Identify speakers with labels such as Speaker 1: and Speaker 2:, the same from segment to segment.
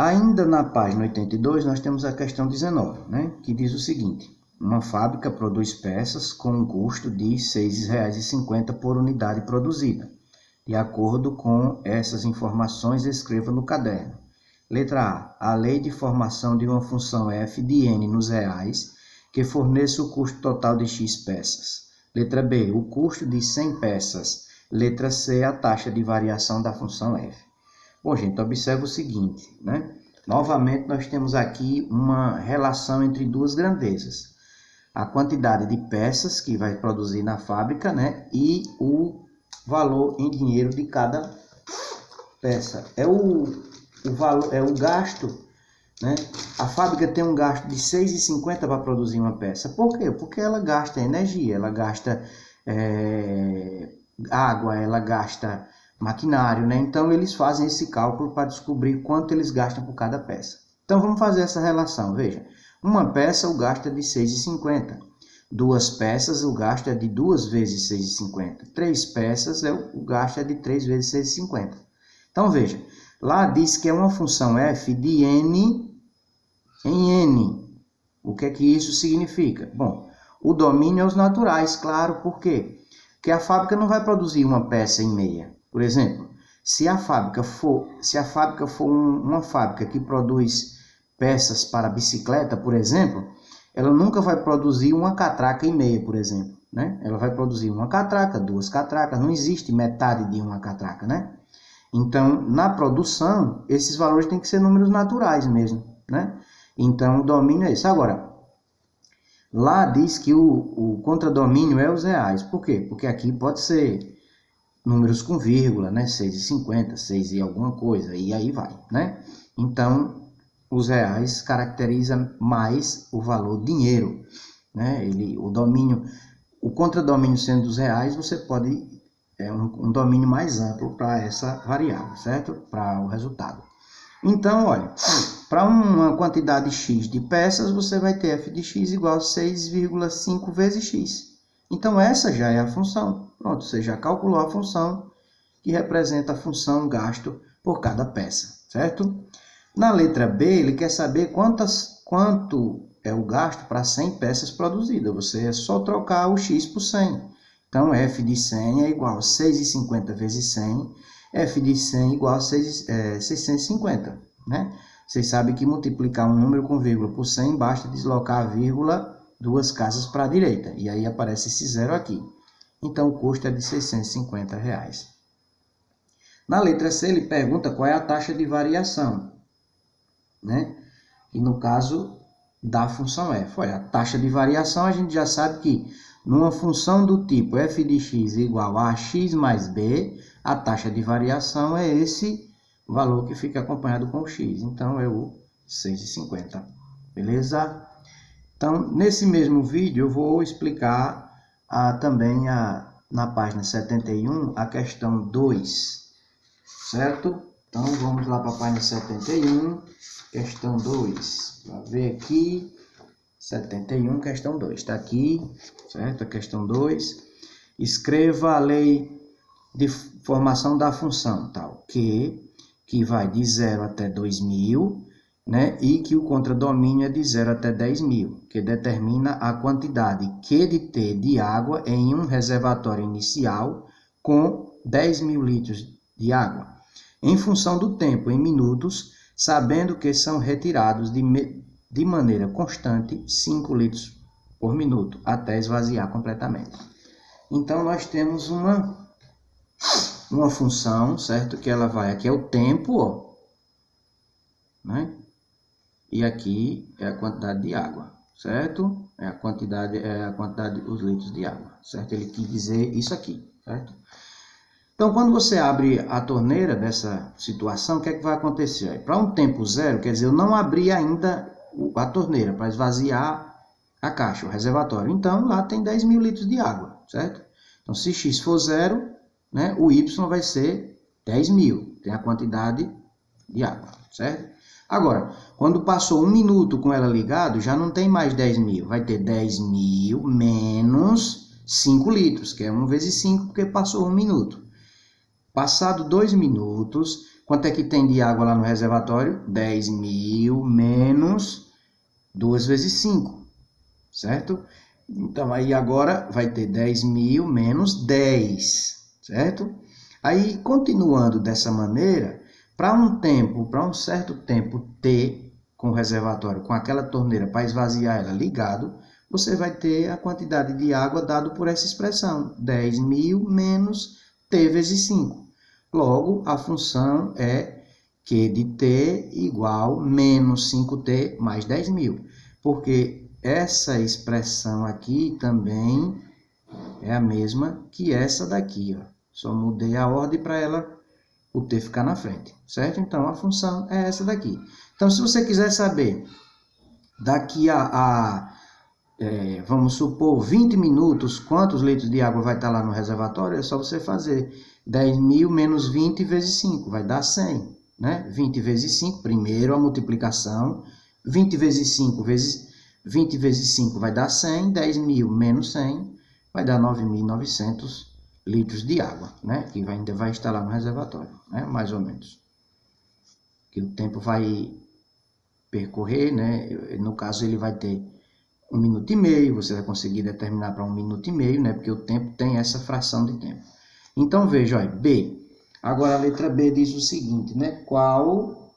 Speaker 1: Ainda na página 82, nós temos a questão 19, né, que diz o seguinte: uma fábrica produz peças com um custo de R$ 6,50 por unidade produzida. De acordo com essas informações, escreva no caderno. Letra A. A lei de formação de uma função f de n nos reais, que forneça o custo total de x peças. Letra B. O custo de 100 peças. Letra C. A taxa de variação da função f. Bom, gente, observa o seguinte, né? Novamente, nós temos aqui uma relação entre duas grandezas. A quantidade de peças que vai produzir na fábrica, né? E o valor em dinheiro de cada peça. É o valor, é o gasto, né? A fábrica tem um gasto de R$ 6,50 para produzir uma peça. Por quê? Porque ela gasta energia, ela gasta água, ela gasta maquinário, né? Então, eles fazem esse cálculo para descobrir quanto eles gastam por cada peça. Então, vamos fazer essa relação. Veja, uma peça o gasto é de R$ 6,50. Duas peças, o gasto é de 2 vezes R$ 6,50. 3 peças, o gasto é de 3 vezes R$ 6,50. Então, veja, lá diz que é uma função f de n em n. O que é que isso significa? Bom, o domínio é os naturais, claro. Por quê? Porque a fábrica não vai produzir uma peça em meia. Por exemplo, se a fábrica for uma fábrica que produz peças para bicicleta, por exemplo, ela nunca vai produzir uma catraca e meia, por exemplo, né? Ela vai produzir uma catraca, 2 catracas, não existe metade de uma catraca, né? Então, na produção, esses valores têm que ser números naturais mesmo, né? Então, o domínio é esse. Agora, lá diz que o contradomínio é os reais. Por quê? Porque aqui pode ser números com vírgula, né? 6,50, 6 e alguma coisa, e aí vai, né? Então, os reais caracteriza mais o valor dinheiro, né? O contradomínio sendo dos reais, você pode um domínio mais amplo para essa variável, certo? Para o resultado. Então, olha, para uma quantidade x de peças, você vai ter f de x igual a 6,5 vezes x. Então, essa já é a função. Pronto, você já calculou a função que representa a função gasto por cada peça, certo? Na letra B, ele quer saber quanto é o gasto para 100 peças produzidas. Você é só trocar o x por 100. Então, f de 100 é igual a 6,50 vezes 100. F de 100 é igual a 650, né? Vocês sabem que multiplicar um número com vírgula por 100 basta deslocar a vírgula 2 casas para a direita. E aí aparece esse zero aqui. Então, o custo é de R$ 650. Na letra C, ele pergunta qual é a taxa de variação, né? E no caso da função f. Olha, a taxa de variação, a gente já sabe que numa função do tipo f de x igual a x mais b, a taxa de variação é esse valor que fica acompanhado com o x. Então, é o 6,50. Beleza? Então, nesse mesmo vídeo, eu vou explicar também na página 71 a questão 2, certo? Então, vamos lá para a página 71, questão 2. Para ver aqui, 71, questão 2. Está aqui, certo? A questão 2. Escreva a lei de formação da função, tal, que vai de 0 até 2.000, né? E que o contradomínio é de 0 até 10.000, que determina a quantidade Q de T de água em um reservatório inicial com 10.000 litros de água, em função do tempo em minutos, sabendo que são retirados de maneira constante 5 litros por minuto, até esvaziar completamente. Então, nós temos uma função, certo? Que ela vai, aqui é o tempo, ó, né? E aqui é a quantidade de água, certo? É a quantidade, os litros de água, certo? Ele quis dizer isso aqui, certo? Então, quando você abre a torneira dessa situação, o que é que vai acontecer? Para um tempo zero, quer dizer, eu não abri ainda a torneira para esvaziar a caixa, o reservatório. Então, lá tem 10.000 litros de água, certo? Então, se x for zero, né, o y vai ser 10.000, tem a quantidade de água, certo? Agora, quando passou 1 minuto com ela ligado, já não tem mais 10.000, vai ter 10.000 menos 5 litros, que é 1 vezes 5, porque passou 1 minuto. Passado 2 minutos, Quanto é que tem de água lá no reservatório? 10.000 menos 2 vezes 5, certo? Então, aí agora vai ter 10.000 menos 10, certo? Aí, continuando dessa maneira, para um certo tempo T, com o reservatório, com aquela torneira para esvaziar ela ligado, você vai ter a quantidade de água dado por essa expressão, 10.000 menos T vezes 5. Logo, a função é Q de T igual menos 5T mais 10.000, porque essa expressão aqui também é a mesma que essa daqui, ó. Só mudei a ordem para ela, o T ficar na frente, certo? Então, a função é essa daqui. Então, se você quiser saber daqui vamos supor, 20 minutos, quantos litros de água vai estar lá no reservatório, é só você fazer 10.000 menos 20 vezes 5, vai dar 100, né? 20 vezes 5, primeiro a multiplicação, 20 vezes 5 vai dar 100, 10.000 menos 100 vai dar 9.900 litros de água, né? Que ainda vai estar lá no reservatório, né? Mais ou menos. Que o tempo vai percorrer, né? No caso, ele vai ter 1 minuto e meio, você vai conseguir determinar para 1 minuto e meio, né? Porque o tempo tem essa fração de tempo. Então, veja, olha, B. Agora, a letra B diz o seguinte, né? Qual,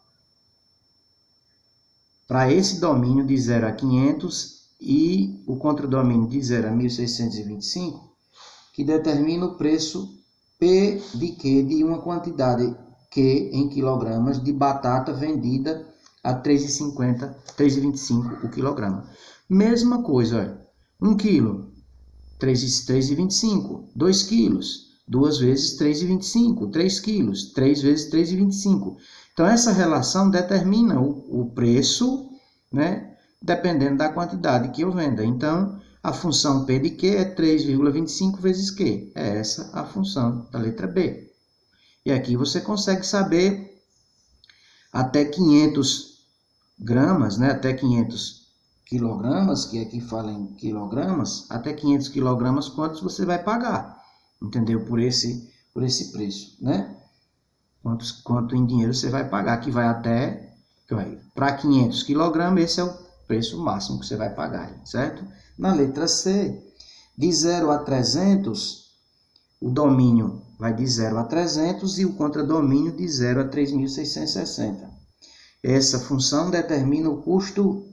Speaker 1: para esse domínio de 0 a 500 e o contradomínio de 0 a 1.625, que determina o preço P de Q de uma quantidade Q em quilogramas de batata vendida a R$ 3,25 o quilograma. Mesma coisa, olha, 1 quilo, 3,25, 2 quilos, 2 vezes 3,25, 3 quilos, 3 vezes 3,25. Então, essa relação determina o preço, né, dependendo da quantidade que eu venda. Então, a função P de Q é 3,25 vezes Q. É essa a função da letra B. E aqui você consegue saber até 500 gramas, né, até 500 quilogramas, que aqui fala em quilogramas, até 500 quilogramas, quantos você vai pagar, entendeu? Por esse preço, né? Quanto em dinheiro você vai pagar, que vai até, para 500 quilogramas, esse é o preço máximo que você vai pagar, certo? Na letra C, de 0 a 300, o domínio vai de 0 a 300 e o contradomínio de 0 a 3.660. Essa função determina o custo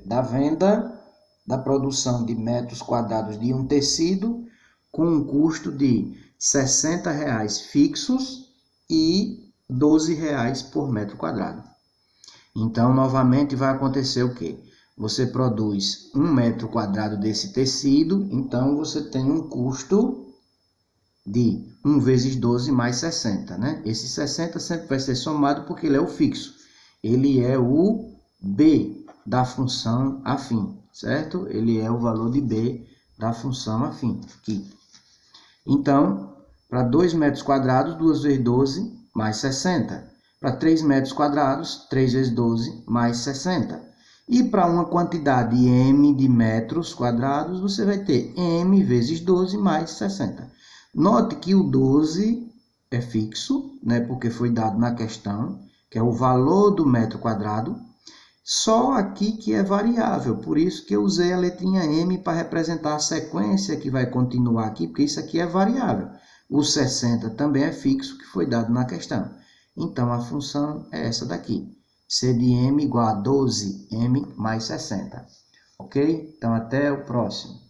Speaker 1: da venda, da produção de metros quadrados de um tecido, com um custo de R$ 60 fixos e R$ 12 por metro quadrado. Então, novamente, vai acontecer o quê? Você produz 1 metro quadrado desse tecido, então você tem um custo de 1 vezes 12 mais 60, né? Esse 60 sempre vai ser somado porque ele é o fixo. Ele é o B da função afim, certo? Ele é o valor de B da função afim aqui. Então, para 2 metros quadrados, 2 vezes 12 mais 60. Para 3 metros quadrados, 3 vezes 12 mais 60. E para uma quantidade M de metros quadrados, você vai ter M vezes 12 mais 60. Note que o 12 é fixo, né, porque foi dado na questão, que é o valor do metro quadrado. Só aqui que é variável, por isso que eu usei a letrinha M para representar a sequência que vai continuar aqui, porque isso aqui é variável. O 60 também é fixo, que foi dado na questão. Então, a função é essa daqui. C de M igual a 12M mais 60. Ok? Então, até o próximo.